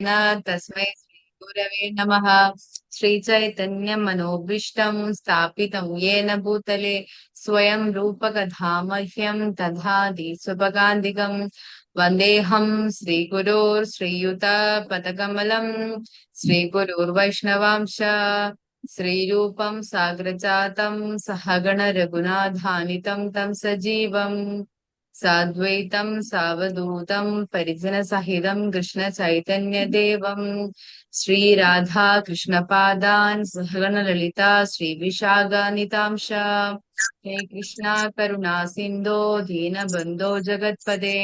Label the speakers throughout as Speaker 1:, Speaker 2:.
Speaker 1: तस्मै श्री गुरवे नमः। श्रीचैतन्यं मनोभीष्टं स्थापितं येन भूतले स्वयं रूपकधामह्यं दधाति स्वपदान्तिकं। वन्देऽहं श्रीगुरोर्श्रीयुतपदकमलं श्रीगुरुर्वैष्णवांश श्रीरूपं साग्रजातं सहगण रघुनाथानितं तं सजीवम् साद्वैतं सावधूतं परिजनसहितं कृष्णचैतन्यदेवं श्रीराधा कृष्णपादान् सहगणललिता श्रीविशाखान्वितांश। हे कृष्णा करुणा सिन्धो दीनबन्धो जगत्पदे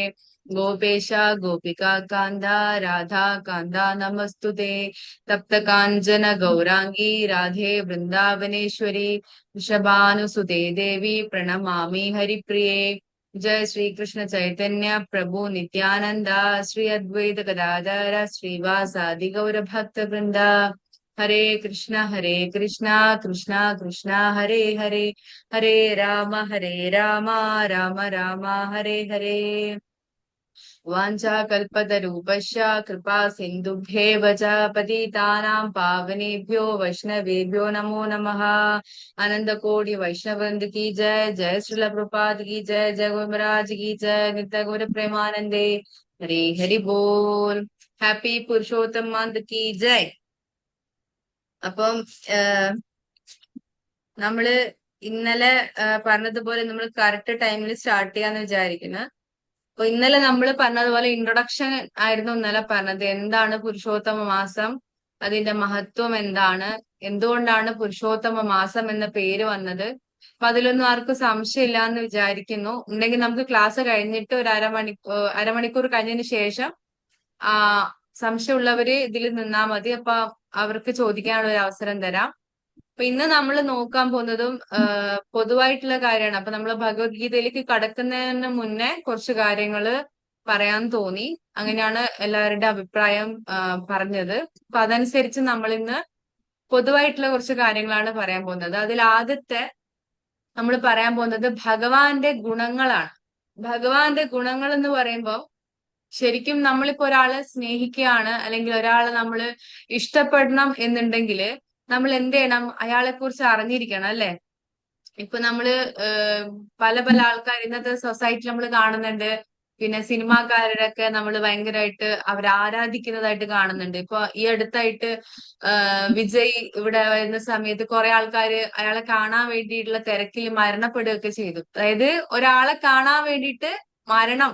Speaker 1: गोपेश गोपिका कान्दा राधा कान्दा नमस्तुते। तप्त काञ्चन गौरांगी राधे वृन्दावनेश्वरी वृषभानुसुते देवी प्रणमामि हरिप्रिये। जय श्री कृष्ण चैतन्य प्रभु नित्यानंद श्री अद्वैत गदाधर श्रीवासादि गौर भक्त वृंदा। हरे कृष्णा कृष्णा कृष्णा हरे हरे, हरे राम राम राम हरे हरे। वाञ्छाकल्पतरूपश्च कृपा सिन्धुभ्येव च पतितानां पावनेभ्यो वैष्णवेभ्यो नमो नमः। आनंद कोटि वैष्णव वृंद की जय, जय श्रील प्रभुपाद की जय, जय गुरु महाराज की जय, नित्य गौर प्रेमानंदे। हरे हरि बोल। ഹാപ്പി പുരുഷോത്തം മന്ത് की जय। അപ്പം നമ്മള് ഇന്നലെ പറഞ്ഞതുപോലെ നമ്മൾ കറക്റ്റ് ടൈമിൽ സ്റ്റാർട്ട് ചെയ്യാന്ന് വിചാരിക്കുന്നു. അപ്പൊ ഇന്നലെ നമ്മൾ പറഞ്ഞതുപോലെ ഇൻട്രൊഡക്ഷൻ ആയിരുന്നു ഇന്നലെ പറഞ്ഞത്. എന്താണ് പുരുഷോത്തമ മാസം, അതിന്റെ മഹത്വം എന്താണ്, എന്തുകൊണ്ടാണ് പുരുഷോത്തമ മാസം എന്ന പേര് വന്നത്. അപ്പൊ അതിലൊന്നും ആർക്കും സംശയമില്ല എന്ന് വിചാരിക്കുന്നു. ഉണ്ടെങ്കിൽ നമുക്ക് ക്ലാസ് കഴിഞ്ഞിട്ട് ഒരു അരമണിക്കൂർ കഴിഞ്ഞതിന് ശേഷം ആ സംശയമുള്ളവര് ഇതിൽ നിന്നാ മതി. അപ്പൊ അവർക്ക് ചോദിക്കാനുള്ള ഒരു അവസരം തരാം. അപ്പൊ ഇന്ന് നമ്മൾ നോക്കാൻ പോകുന്നതും പൊതുവായിട്ടുള്ള കാര്യമാണ്. അപ്പൊ നമ്മൾ ഭഗവത്ഗീതയിലേക്ക് കടക്കുന്നതിന് മുന്നേ കുറച്ച് കാര്യങ്ങള് പറയാൻ തോന്നി. അങ്ങനെയാണ് എല്ലാവരുടെ അഭിപ്രായം പറഞ്ഞത്. അപ്പൊ അതനുസരിച്ച് നമ്മൾ ഇന്ന് പൊതുവായിട്ടുള്ള കുറച്ച് കാര്യങ്ങളാണ് പറയാൻ പോകുന്നത്. അതിൽ ആദ്യത്തെ നമ്മൾ പറയാൻ പോകുന്നത് ഭഗവാന്റെ ഗുണങ്ങളാണ്. ഭഗവാന്റെ ഗുണങ്ങൾ എന്ന് പറയുമ്പോൾ ശരിക്കും നമ്മളിപ്പോ ഒരാളെ സ്നേഹിക്കുകയാണ്, അല്ലെങ്കിൽ ഒരാളെ നമ്മൾ ഇഷ്ടപ്പെടണം എന്നുണ്ടെങ്കിൽ നമ്മൾ എന്ത് ചെയ്യണം? അയാളെ കുറിച്ച് അറിഞ്ഞിരിക്കണം, അല്ലെ? ഇപ്പൊ നമ്മള് പല പല ആൾക്കാർ ഇന്നത്തെ സൊസൈറ്റി നമ്മൾ കാണുന്നുണ്ട്. പിന്നെ സിനിമാക്കാരൊക്കെ നമ്മൾ ഭയങ്കരമായിട്ട് അവരെ ആരാധിക്കുന്നതായിട്ട് കാണുന്നുണ്ട്. ഇപ്പൊ ഈ അടുത്തായിട്ട് വിജയ് ഇവിടെ വരുന്ന സമയത്ത് കുറെ ആൾക്കാര് അയാളെ കാണാൻ വേണ്ടിയിട്ടുള്ള തിരക്കിൽ മരണപ്പെടുകയൊക്കെ ചെയ്തു. അതായത് ഒരാളെ കാണാൻ വേണ്ടിയിട്ട് മരണം,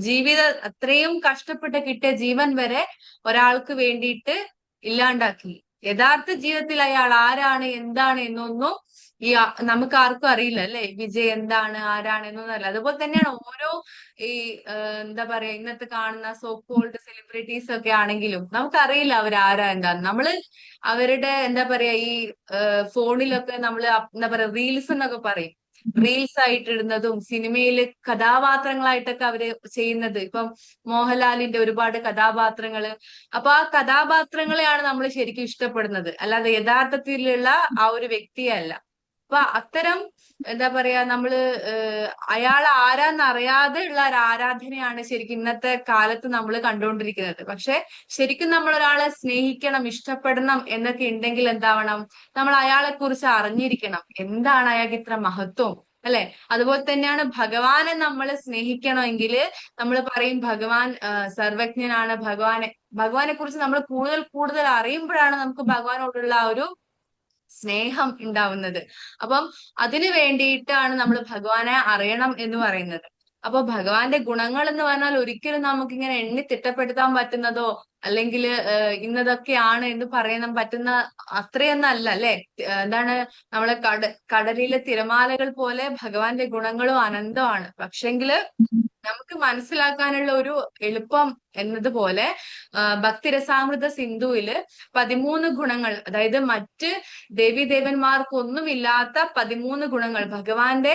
Speaker 1: ജീവിതം അത്രയും കഷ്ടപ്പെട്ട് കിട്ടിയ ജീവൻ വരെ ഒരാൾക്ക് വേണ്ടിയിട്ട് ഇല്ലാണ്ടാക്കി. യഥാർത്ഥ ജീവിതത്തിൽ അയാൾ ആരാണ് എന്താണ് എന്നൊന്നും നമുക്ക് ആർക്കും അറിയില്ല, അല്ലെ? വിജയ് എന്താണ് ആരാണ് എന്നൊന്നും അറിയില്ല. അതുപോലെ തന്നെയാണ് ഓരോ ഈ എന്താ പറയാ ഇന്നത്തെ കാണുന്ന സോ കോൾഡ് സെലിബ്രിറ്റീസ് ഒക്കെ ആണെങ്കിലും നമുക്കറിയില്ല അവരാരാ എന്താന്ന്. നമ്മള് അവരുടെ എന്താ പറയാ ഈ ഫോണിലൊക്കെ നമ്മള് എന്താ പറയാ റീൽസ് എന്നൊക്കെ പറയും. റീൽസ് ആയിട്ട് ഇടുന്നതും സിനിമയില് കഥാപാത്രങ്ങളായിട്ടൊക്കെ അവര് ചെയ്യുന്നത്. ഇപ്പം മോഹൻലാലിന്റെ ഒരുപാട് കഥാപാത്രങ്ങള്. അപ്പൊ ആ കഥാപാത്രങ്ങളെയാണ് നമ്മൾ ശരിക്കും ഇഷ്ടപ്പെടുന്നത്, അല്ലാതെ യഥാർത്ഥത്തിലുള്ള ആ ഒരു വ്യക്തിയല്ല. അപ്പൊ അത്തരം എന്താ പറയാ നമ്മള് അയാൾ ആരാന്ന് അറിയാതെ ഉള്ള ഒരു ആരാധനയാണ് ശരിക്കും ഇന്നത്തെ കാലത്ത് നമ്മൾ കണ്ടുകൊണ്ടിരിക്കുന്നത്. പക്ഷെ ശരിക്കും നമ്മൾ ഒരാളെ സ്നേഹിക്കണം, ഇഷ്ടപ്പെടണം എന്നൊക്കെ ഉണ്ടെങ്കിൽ എന്താവണം? നമ്മൾ അയാളെ കുറിച്ച് അറിഞ്ഞിരിക്കണം. എന്താണ് അയാൾക്ക് ഇത്ര മഹത്വം, അല്ലെ? അതുപോലെ തന്നെയാണ് ഭഗവാനെ നമ്മൾ സ്നേഹിക്കണമെങ്കിൽ നമ്മൾ പറയും ഭഗവാൻ സർവജ്ഞനാണ്. ഭഗവാനെ കുറിച്ച് നമ്മൾ കൂടുതൽ കൂടുതൽ അറിയുമ്പോഴാണ് നമുക്ക് ഭഗവാനോടുള്ള ആ ഒരു സ്നേഹം ഉണ്ടാവുന്നത്. അപ്പം അതിനു വേണ്ടിയിട്ടാണ് നമ്മൾ ഭഗവാനെ അറിയണം എന്ന് പറയുന്നത്. അപ്പൊ ഭഗവാന്റെ ഗുണങ്ങൾ എന്ന് പറഞ്ഞാൽ ഒരിക്കലും നമുക്കിങ്ങനെ എണ്ണി തിട്ടപ്പെടുത്താൻ പറ്റുന്നതോ അല്ലെങ്കിൽ ഇന്നതൊക്കെയാണ് എന്ന് പറയാൻ പറ്റുന്ന അത്രയൊന്നും അല്ല, അല്ലെ? എന്താണ്, നമ്മളെ കടലിലെ തിരമാലകൾ പോലെ ഭഗവാന്റെ ഗുണങ്ങളും അനന്തമാണ്. പക്ഷെങ്കില് നമുക്ക് മനസ്സിലാക്കാനുള്ള ഒരു എളുപ്പം എന്നതുപോലെ ഭക്തിരസാമൃത സിന്ധുവില് 13 ഗുണങ്ങൾ, അതായത് മറ്റ് ദേവീദേവന്മാർക്കൊന്നുമില്ലാത്ത 13 ഗുണങ്ങൾ, ഭഗവാന്റെ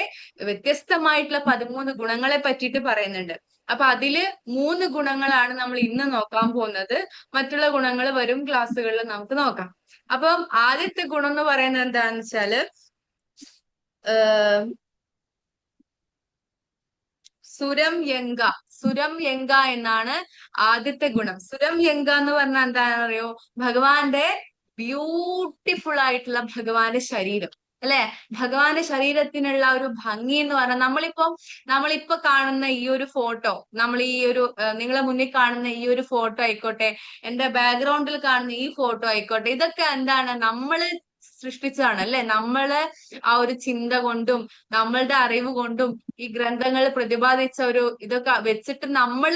Speaker 1: വ്യത്യസ്തമായിട്ടുള്ള 13 ഗുണങ്ങളെ പറ്റിയിട്ട് പറയുന്നുണ്ട്. അപ്പൊ അതില് 3 ഗുണങ്ങളാണ് നമ്മൾ ഇന്ന് നോക്കാൻ പോകുന്നത്. മറ്റുള്ള ഗുണങ്ങൾ വരും ക്ലാസ്സുകളിൽ നമുക്ക് നോക്കാം. അപ്പം ആദ്യത്തെ ഗുണം എന്ന് പറയുന്നത് എന്താണെന്ന് വെച്ചാല് സുരം യങ്ക. സുരം യങ്ക എന്നാണ് ആദ്യത്തെ ഗുണം. സുരം യങ്ക എന്ന് പറഞ്ഞാൽ എന്താണെന്ന് അറിയോ? ഭഗവാന്റെ ബ്യൂട്ടിഫുൾ ആയിട്ടുള്ള ഭഗവാന്റെ ശരീരം അല്ലെ. ഭഗവാന്റെ ശരീരത്തിനുള്ള ഒരു ഭംഗി എന്ന് പറഞ്ഞാൽ നമ്മളിപ്പോ കാണുന്ന ഈ ഒരു ഫോട്ടോ, നമ്മൾ ഈ ഒരു നിങ്ങളെ മുന്നിൽ കാണുന്ന ഈ ഒരു ഫോട്ടോ ആയിക്കോട്ടെ, എന്റെ ബാക്ക്ഗ്രൗണ്ടിൽ കാണുന്ന ഈ ഫോട്ടോ ആയിക്കോട്ടെ, ഇതൊക്കെ എന്താണ്? നമ്മള് സൃഷ്ടിച്ചതാണ് അല്ലെ. നമ്മള് ആ ഒരു ചിന്ത കൊണ്ടും നമ്മളുടെ അറിവ് കൊണ്ടും ഈ ഗ്രന്ഥങ്ങൾ പ്രതിപാദിച്ച ഒരു ഇതൊക്കെ വെച്ചിട്ട് നമ്മൾ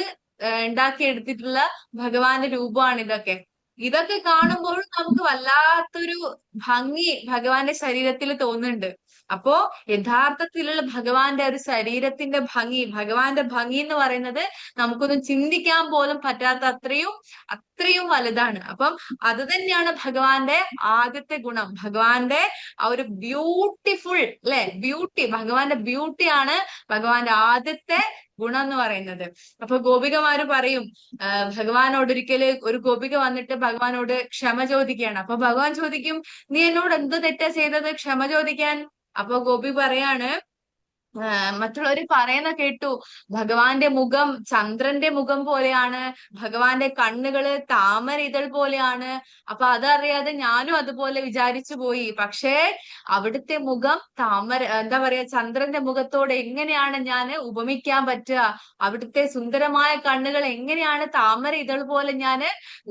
Speaker 1: ഉണ്ടാക്കിയെടുത്തിട്ടുള്ള ഭഗവാന്റെ രൂപമാണ് ഇതൊക്കെ. ഇതൊക്കെ കാണുമ്പോൾ നമുക്ക് വല്ലാത്തൊരു ഭംഗി ഭഗവാന്റെ ശരീരത്തിൽ തോന്നുന്നുണ്ട്. അപ്പോ യഥാർത്ഥത്തിലുള്ള ഭഗവാന്റെ ഒരു ശരീരത്തിന്റെ ഭംഗി, ഭഗവാന്റെ ഭംഗി എന്ന് പറയുന്നത് നമുക്കൊന്നും ചിന്തിക്കാൻ പോലും പറ്റാത്ത അത്രയും വലുതാണ്. അപ്പം അത് തന്നെയാണ് ഭഗവാന്റെ ആദ്യത്തെ ഗുണം. ഭഗവാന്റെ ആ ഒരു ബ്യൂട്ടിഫുൾ അല്ലെ, ഭഗവാന്റെ ബ്യൂട്ടിയാണ് ഭഗവാന്റെ ആദ്യത്തെ ഗുണം എന്ന് പറയുന്നത്. അപ്പൊ ഗോപികമാര് പറയും, ഭഗവാനോട് ഒരിക്കല് ഒരു ഗോപിക വന്നിട്ട് ഭഗവാനോട് ക്ഷമ ചോദിക്കുകയാണ്. അപ്പൊ ഭഗവാൻ ചോദിക്കും, നീ എന്നോട് എന്ത് തെറ്റാ ചെയ്തത് ക്ഷമ ചോദിക്കാൻ? അപ്പൊ ഗോപി പറയാണ്, മറ്റുള്ളവര് പറയുന്ന കേട്ടു, ഭഗവാന്റെ മുഖം ചന്ദ്രന്റെ മുഖം പോലെയാണ്, ഭഗവാന്റെ കണ്ണുകള് താമര ഇതൾ പോലെയാണ്. അപ്പൊ അതറിയാതെ ഞാനും അതുപോലെ വിചാരിച്ചു പോയി. പക്ഷേ അവിടുത്തെ മുഖം എന്താ പറയാ, ചന്ദ്രന്റെ മുഖത്തോട് എങ്ങനെയാണ് ഞാൻ ഉപമിക്കാൻ പറ്റുക? അവിടുത്തെ സുന്ദരമായ കണ്ണുകൾ എങ്ങനെയാണ് താമര ഇതൾ പോലെ ഞാൻ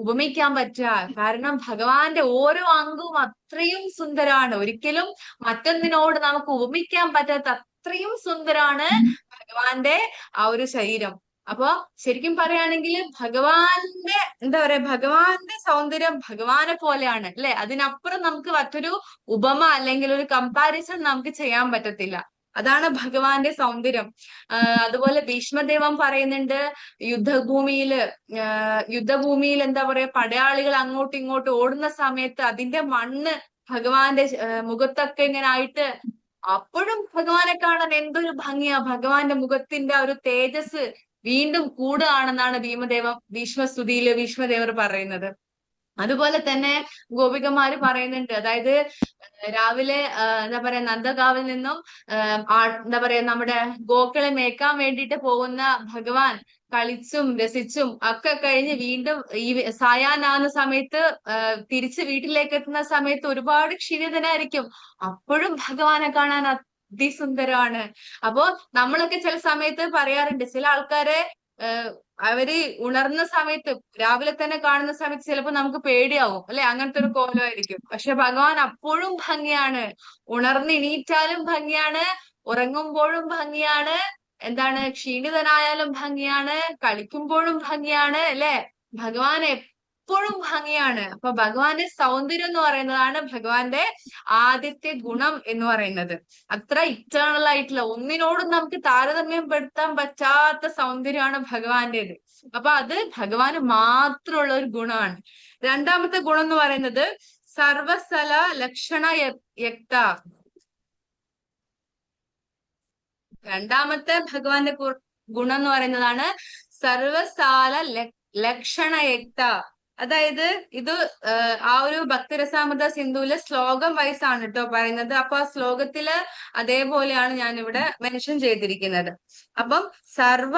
Speaker 1: ഉപമിക്കാൻ പറ്റുക? കാരണം ഭഗവാന്റെ ഓരോ അംഗവും അത്രയും സുന്ദരമാണ്. ഒരിക്കലും മറ്റൊന്നിനോട് നമുക്ക് ഉപമിക്കാൻ പറ്റാത്ത അത്രയും സുന്ദരാണ് ഭഗവാന്റെ ആ ഒരു ശരീരം. അപ്പൊ ശരിക്കും പറയുകയാണെങ്കിൽ ഭഗവാന്റെ എന്താ പറയാ, ഭഗവാന്റെ സൗന്ദര്യം ഭഗവാനെ പോലെയാണ് അല്ലെ. അതിനപ്പുറം നമുക്ക് മറ്റൊരു ഉപമ അല്ലെങ്കിൽ ഒരു കമ്പാരിസൺ നമുക്ക് ചെയ്യാൻ പറ്റത്തില്ല. അതാണ് ഭഗവാന്റെ സൗന്ദര്യം. അതുപോലെ ഭീഷ്മദേവൻ പറയുന്നുണ്ട്, യുദ്ധഭൂമിയിൽ എന്താ പറയാ, പടയാളികൾ അങ്ങോട്ടും ഇങ്ങോട്ടും ഓടുന്ന സമയത്ത് അതിന്റെ മണ്ണ് ഭഗവാന്റെ മുഖത്തൊക്കെ ഇങ്ങനെ ആയിട്ട്, അപ്പോഴും ഭഗവാനെ കാണാൻ എന്തൊരു ഭംഗിയാ. ഭഗവാന്റെ മുഖത്തിന്റെ ആ ഒരു തേജസ് വീണ്ടും കൂടുകയാണെന്നാണ് ഭീഷ്മദേവർ പറയുന്നത്. അതുപോലെ തന്നെ ഗോപികമാര് പറയുന്നുണ്ട്, അതായത് രാവിലെ എന്താ പറയാ, നന്ദകാവിൽ നിന്നും എന്താ പറയാ, നമ്മുടെ ഗോക്കളെ മേക്കാൻ വേണ്ടിയിട്ട് പോകുന്ന ഭഗവാൻ കളിച്ചും രസിച്ചും ഒക്കെ കഴിഞ്ഞ് വീണ്ടും ഈ സായാഹ്നാവുന്ന സമയത്ത് തിരിച്ച് വീട്ടിലേക്ക് എത്തുന്ന സമയത്ത് ഒരുപാട് ക്ഷീണിതനായിരിക്കും. അപ്പോഴും ഭഗവാനെ കാണാൻ അതിസുന്ദരമാണ്. അപ്പോ നമ്മളൊക്കെ ചില സമയത്ത് പറയാറുണ്ട്, ചില ആൾക്കാരെ അവര് ഉണർന്ന സമയത്ത് രാവിലെ തന്നെ കാണുന്ന സമയത്ത് ചിലപ്പോൾ നമുക്ക് പേടിയാവും അല്ലെ, അങ്ങനത്തെ ഒരു കോലമായിരിക്കും. പക്ഷെ ഭഗവാൻ അപ്പോഴും ഭംഗിയാണ്, ഉണർന്നെണീറ്റാലും ഭംഗിയാണ്, ഉറങ്ങുമ്പോഴും ഭംഗിയാണ്, എന്താണ് ക്ഷീണിതനായാലും ഭംഗിയാണ്, കളിക്കുമ്പോഴും ഭംഗിയാണ് അല്ലെ. ഭഗവാൻ എപ്പോഴും ഭംഗിയാണ്. അപ്പൊ ഭഗവാന്റെ സൗന്ദര്യം എന്ന് പറയുന്നതാണ് ഭഗവാന്റെ ആദ്യത്തെ ഗുണം എന്ന് പറയുന്നത്. അത്ര ഇറ്റേണൽ ആയിട്ടുള്ള, ഒന്നിനോടും നമുക്ക് താരതമ്യം പെടുത്താൻ പറ്റാത്ത സൗന്ദര്യമാണ് ഭഗവാന്റേത്. അപ്പൊ അത് ഭഗവാന് മാത്രമുള്ള ഒരു ഗുണമാണ്. രണ്ടാമത്തെ ഗുണം എന്ന് പറയുന്നത് സർവസ്ഥല ലക്ഷണ യക്ത. രണ്ടാമത്തെ ഭഗവാന്റെ ഗുണം എന്ന് പറയുന്നതാണ് സർവസാല ലക്ഷണയക്ത. അതായത് ഇത് ആ ഒരു ഭക്തിരസാമൃത സിന്ധുവിലെ ശ്ലോകം വൈസാണ് കേട്ടോ പറയുന്നത്. അപ്പൊ ആ ശ്ലോകത്തില് അതേപോലെയാണ് ഞാൻ ഇവിടെ മെൻഷൻ ചെയ്തിരിക്കുന്നത്. അപ്പം സർവ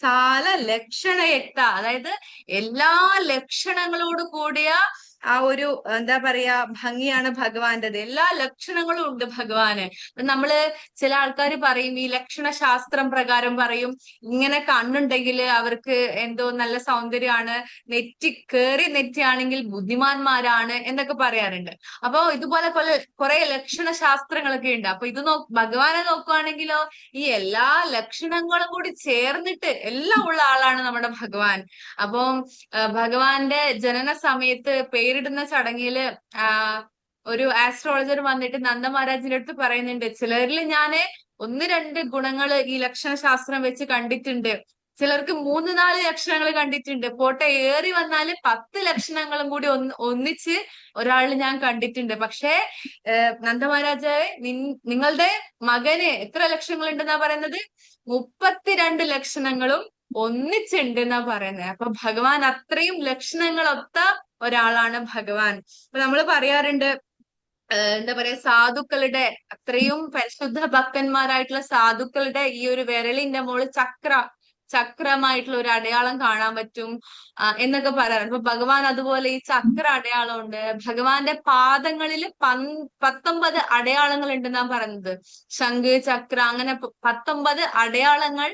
Speaker 1: സാല ലക്ഷണയക്ത, അതായത് എല്ലാ ലക്ഷണങ്ങളോട് കൂടിയ ആ ഒരു എന്താ പറയാ ഭംഗിയാണ് ഭഗവാന്റേത്. എല്ലാ ലക്ഷണങ്ങളും ഉണ്ട് ഭഗവാന്. നമ്മള് ചില ആൾക്കാർ പറയും, ഈ ലക്ഷണ ശാസ്ത്രം പ്രകാരം പറയും, ഇങ്ങനെ കണ്ണുണ്ടെങ്കിൽ അവർക്ക് എന്തോ നല്ല സൗന്ദര്യമാണ്, നെറ്റിയാണെങ്കിൽ ബുദ്ധിമാന്മാരാണ് എന്നൊക്കെ പറയാറുണ്ട്. അപ്പൊ ഇതുപോലെ കുറെ ലക്ഷണ ശാസ്ത്രങ്ങളൊക്കെ ഉണ്ട്. അപ്പൊ ഭഗവാനെ നോക്കുവാണെങ്കിലോ ഈ എല്ലാ ലക്ഷണങ്ങളും കൂടി ചേർന്നിട്ട് എല്ലാം ഉള്ള ആളാണ് നമ്മുടെ ഭഗവാൻ. അപ്പം ഭഗവാന്റെ ജനന സമയത്ത് പേരിടുന്ന ചടങ്ങില് ഒരു ആസ്ട്രോളജർ വന്നിട്ട് നന്ദ മഹാരാജിന്റെ അടുത്ത് പറയുന്നുണ്ട്, ചിലരിൽ ഞാന് 1-2 ഗുണങ്ങള് ഈ ലക്ഷണശാസ്ത്രം വെച്ച് കണ്ടിട്ടുണ്ട്, ചിലർക്ക് 3-4 ലക്ഷണങ്ങൾ കണ്ടിട്ടുണ്ട്, പോട്ടെ ഏറി വന്നാല് 10 ലക്ഷണങ്ങളും കൂടി ഒന്നിച്ച് ഒരാളിൽ ഞാൻ കണ്ടിട്ടുണ്ട്. പക്ഷേ നന്ദ മഹാരാജാവെ, നിങ്ങളുടെ മകന് എത്ര ലക്ഷണങ്ങൾ ഉണ്ടെന്നാ പറയുന്നത്? 32 ലക്ഷണങ്ങളും ഒന്നിച്ചുണ്ട് എന്നാ പറയുന്നത്. അപ്പൊ ഭഗവാൻ അത്രയും ലക്ഷണങ്ങളൊത്ത ഒരാളാണ് ഭഗവാൻ. അപ്പൊ നമ്മൾ പറയാറുണ്ട്, എന്താ പറയാ, സാധുക്കളുടെ അത്രയും പരിശുദ്ധ ഭക്തന്മാരായിട്ടുള്ള സാധുക്കളുടെ ഈ ഒരു വിരലിന്റെ മോള് ചക്രമായിട്ടുള്ള ഒരു അടയാളം കാണാൻ പറ്റും എന്നൊക്കെ പറയാറുണ്ട്. അപ്പൊ ഭഗവാൻ അതുപോലെ ഈ ചക്ര അടയാളമുണ്ട്. ഭഗവാന്റെ പാദങ്ങളിൽ 19 അടയാളങ്ങൾ ഉണ്ടെന്നാ പറയുന്നത്. ശംഖ്, ചക്ര, അങ്ങനെ 19 അടയാളങ്ങൾ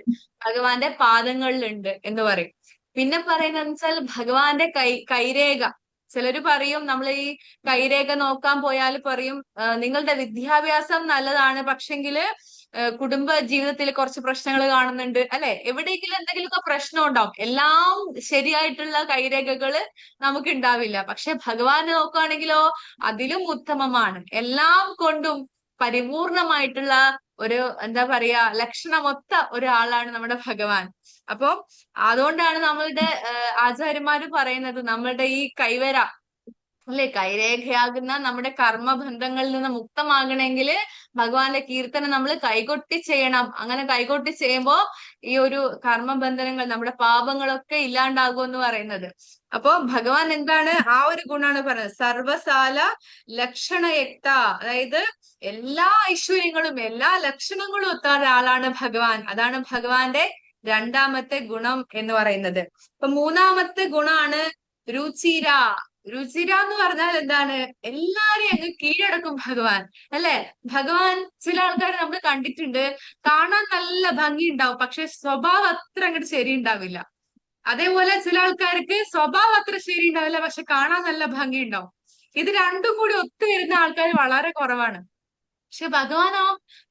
Speaker 1: ഭഗവാന്റെ പാദങ്ങളിലുണ്ട് എന്ന് പറയും. പിന്നെ പറയുന്നത് വെച്ചാൽ ഭഗവാന്റെ കൈരേഖ. ചിലര് പറയും, നമ്മൾ ഈ കൈരേഖ നോക്കാൻ പോയാൽ പറയും നിങ്ങളുടെ വിദ്യാഭ്യാസം നല്ലതാണ്, പക്ഷെങ്കില് കുടുംബ ജീവിതത്തിൽ കുറച്ച് പ്രശ്നങ്ങൾ കാണുന്നുണ്ട് അല്ലെ. എവിടെയെങ്കിലും എന്തെങ്കിലുമൊക്കെ പ്രശ്നം ഉണ്ടാവും. എല്ലാം ശരിയായിട്ടുള്ള കൈരേഖകള് നമുക്ക് ഉണ്ടാവില്ല. പക്ഷെ ഭഗവാനെ നോക്കുകയാണെങ്കിലോ അതിലും ഉത്തമമാണ്. എല്ലാം കൊണ്ടും പരിപൂർണമായിട്ടുള്ള ഒരു എന്താ പറയാ ലക്ഷണമൊത്ത ഒരാളാണ് നമ്മുടെ ഭഗവാൻ. അപ്പൊ അതുകൊണ്ടാണ് നമ്മളുടെ ആചാര്യന്മാര് പറയുന്നത്, നമ്മളുടെ ഈ കൈവര അല്ലെ, കൈരേഖയാകുന്ന നമ്മുടെ കർമ്മബന്ധങ്ങളിൽ നിന്ന് മുക്തമാകണമെങ്കിൽ ഭഗവാന്റെ കീർത്തനം നമ്മൾ കൈകൊട്ടി ചെയ്യണം. അങ്ങനെ കൈകൊട്ടി ചെയ്യുമ്പോ ഈ ഒരു കർമ്മബന്ധനങ്ങൾ, നമ്മുടെ പാപങ്ങളൊക്കെ ഇല്ലാണ്ടാകും എന്ന് പറയുന്നത്. അപ്പോ ഭഗവാൻ എന്താണ് ആ ഒരു ഗുണാണ് പറയുന്നത്, സർവസാല ലക്ഷണയക്ത, അതായത് എല്ലാ ഐശ്വര്യങ്ങളും എല്ലാ ലക്ഷണങ്ങളും ഒത്ത ഒരാളാണ് ഭഗവാൻ. അതാണ് ഭഗവാന്റെ രണ്ടാമത്തെ ഗുണം എന്ന് പറയുന്നത്. അപ്പൊ മൂന്നാമത്തെ ഗുണാണ് രുചിര. രുചിര എന്ന് പറഞ്ഞാൽ എന്താണ്, എല്ലാരെയും അങ്ങ് കീഴടക്കും ഭഗവാൻ അല്ലെ. ഭഗവാൻ ചില ആൾക്കാരെ നമ്മൾ കണ്ടിട്ടുണ്ട്, കാണാൻ നല്ല ഭംഗി ഉണ്ടാവും, പക്ഷെ സ്വഭാവം അത്ര അങ്ങോട്ട് ശരി ഉണ്ടാവില്ല. അതേപോലെ ചില ആൾക്കാർക്ക് സ്വഭാവം അത്ര ശരി ഉണ്ടാവില്ല, പക്ഷെ കാണാൻ നല്ല ഭംഗി ഉണ്ടാവും. ഇത് രണ്ടും കൂടി ഒത്തുവരുന്ന ആൾക്കാർ വളരെ കുറവാണ്. പക്ഷെ ഭഗവാനോ,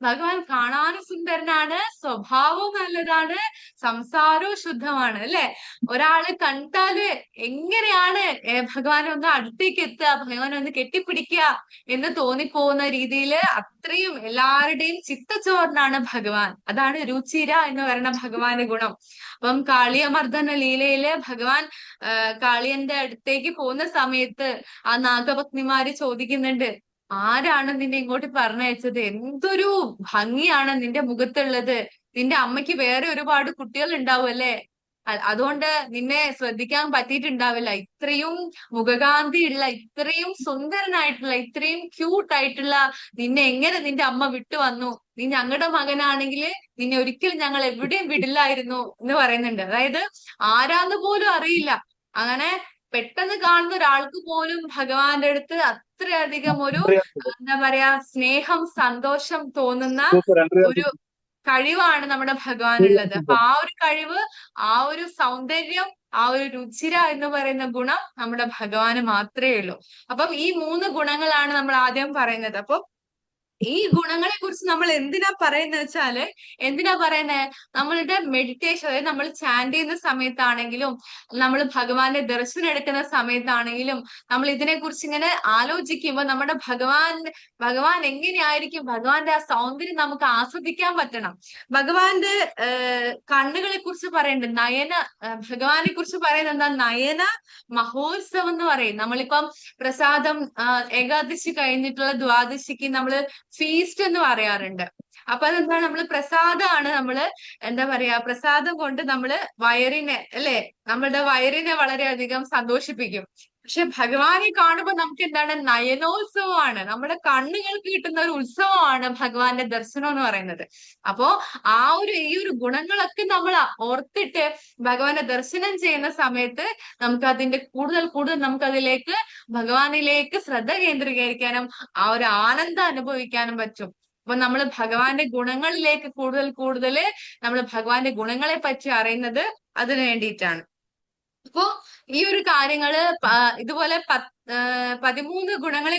Speaker 1: ഭഗവാൻ കാണാനും സുന്ദരനാണ്, സ്വഭാവവും നല്ലതാണ്, സംസാരവും ശുദ്ധമാണ് അല്ലെ. ഒരാള് കണ്ടാല് എങ്ങനെയാണ് ഭഗവാനെ ഒന്ന് അടുത്തേക്ക് എത്തുക, ഭഗവാനെ ഒന്ന് കെട്ടിപ്പിടിക്കുക എന്ന് തോന്നിപ്പോകുന്ന രീതിയിൽ അത്രയും എല്ലാവരുടെയും ചിത്തച്ചോരനാണ് ഭഗവാൻ. അതാണ് രുചിര എന്ന് പറയുന്ന ഭഗവാന്റെ ഗുണം. അപ്പം കാളിയമർദ്ദന ലീലയില് ഭഗവാൻ കാളിയന്റെ അടുത്തേക്ക് പോകുന്ന സമയത്ത് ആ നാഗപത്നിമാര് ചോദിക്കുന്നുണ്ട്, ആരാണ് നിന്നെ ഇങ്ങോട്ട് പറഞ്ഞയച്ചത്, എന്തൊരു ഭംഗിയാണ് നിന്റെ മുഖത്തുള്ളത്, നിന്റെ അമ്മയ്ക്ക് വേറെ ഒരുപാട് കുട്ടികൾ ഉണ്ടാവും അല്ലെ, അതുകൊണ്ട് നിന്നെ ശ്രദ്ധിക്കാൻ പറ്റിയിട്ടുണ്ടാവില്ല. ഇത്രയും മുഖകാന്തിയുള്ള, ഇത്രയും സുന്ദരനായിട്ടുള്ള, ഇത്രയും ക്യൂട്ടായിട്ടുള്ള നിന്നെ എങ്ങനെ നിന്റെ അമ്മ വിട്ടു വന്നു, നീ ഞങ്ങളുടെ മകനാണെങ്കിൽ നിന്നെ ഒരിക്കലും ഞങ്ങൾ എവിടെയും വിടില്ലായിരുന്നു എന്ന് പറയുന്നുണ്ട്. അതായത് ആരാന്ന് പോലും അറിയില്ല, അങ്ങനെ പെട്ടെന്ന് കാണുന്ന ഒരാൾക്ക് പോലും ഭഗവാന്റെ അടുത്ത് അത്രയധികം ഒരു എന്താ പറയാ സ്നേഹം, സന്തോഷം തോന്നുന്ന ഒരു കഴിവാണ് നമ്മുടെ ഭഗവാനുള്ളത്. അപ്പൊ ആ ഒരു കഴിവ്, ആ ഒരു സൗന്ദര്യം, ആ ഒരു രുചിര എന്ന് പറയുന്ന ഗുണം നമ്മുടെ ഭഗവാന് മാത്രമേ ഉള്ളൂ. അപ്പം ഈ 3 ഗുണങ്ങളാണ് നമ്മൾ ആദ്യം പറയുന്നത്. അപ്പൊ ഈ ഗുണങ്ങളെ കുറിച്ച് നമ്മൾ എന്തിനാ പറയുന്നത് വെച്ചാല്, എന്തിനാ പറയുന്നത്, നമ്മളുടെ മെഡിറ്റേഷൻ, അതായത് നമ്മൾ ചാൻഡ് ചെയ്യുന്ന സമയത്താണെങ്കിലും നമ്മൾ ഭഗവാന്റെ ദർശനം എടുക്കുന്ന സമയത്താണെങ്കിലും നമ്മൾ ഇതിനെ കുറിച്ച് ഇങ്ങനെ ആലോചിക്കുമ്പോൾ നമ്മുടെ ഭഗവാൻ എങ്ങനെയായിരിക്കും, ഭഗവാന്റെ ആ സൗന്ദര്യം നമുക്ക് ആസ്വദിക്കാൻ പറ്റണം. ഭഗവാന്റെ കണ്ണുകളെ കുറിച്ച് പറയുന്നുണ്ട്, ഭഗവാനെ കുറിച്ച് പറയുന്നത് എന്താ, നയന മഹോത്സവം എന്ന് പറയും. നമ്മളിപ്പം പ്രസാദം ഏകാദശി കഴിഞ്ഞിട്ടുള്ള ദ്വാദശിക്ക് നമ്മള് ഫീസ്റ്റ് എന്ന് പറയാറുണ്ട്. അപ്പൊ അതെന്താണ്, നമ്മള് പ്രസാദമാണ്, നമ്മള് എന്താ പറയാ പ്രസാദം കൊണ്ട് നമ്മള് വയറിനെ അല്ലെ, നമ്മളുടെ വയറിനെ വളരെയധികം സന്തോഷിപ്പിക്കും. പക്ഷെ ഭഗവാനെ കാണുമ്പോൾ നമുക്ക് എന്താണ്, നയനോത്സവമാണ്, നമ്മുടെ കണ്ണുകൾക്ക് കിട്ടുന്ന ഒരു ഉത്സവമാണ് ഭഗവാന്റെ ദർശനം എന്ന് പറയുന്നത്. അപ്പോ ഈ ഒരു ഗുണങ്ങളൊക്കെ നമ്മൾ ഓർത്തിട്ട് ഭഗവാനെ ദർശനം ചെയ്യുന്ന സമയത്ത് നമുക്ക് അതിന്റെ കൂടുതൽ നമുക്ക് അതിലേക്ക് ഭഗവാനിലേക്ക് ശ്രദ്ധ കേന്ദ്രീകരിക്കാനും ആ ഒരു ആനന്ദം അനുഭവിക്കാനും പറ്റും. അപ്പൊ നമ്മൾ ഭഗവാന്റെ ഗുണങ്ങളിലേക്ക് കൂടുതൽ നമ്മൾ ഭഗവാന്റെ ഗുണങ്ങളെ പറ്റി അറിയുന്നത് അതിനു വേണ്ടിയിട്ടാണ്. അപ്പോ ഈ ഒരു കാര്യങ്ങള് ഇതുപോലെ 13 ഗുണങ്ങളെ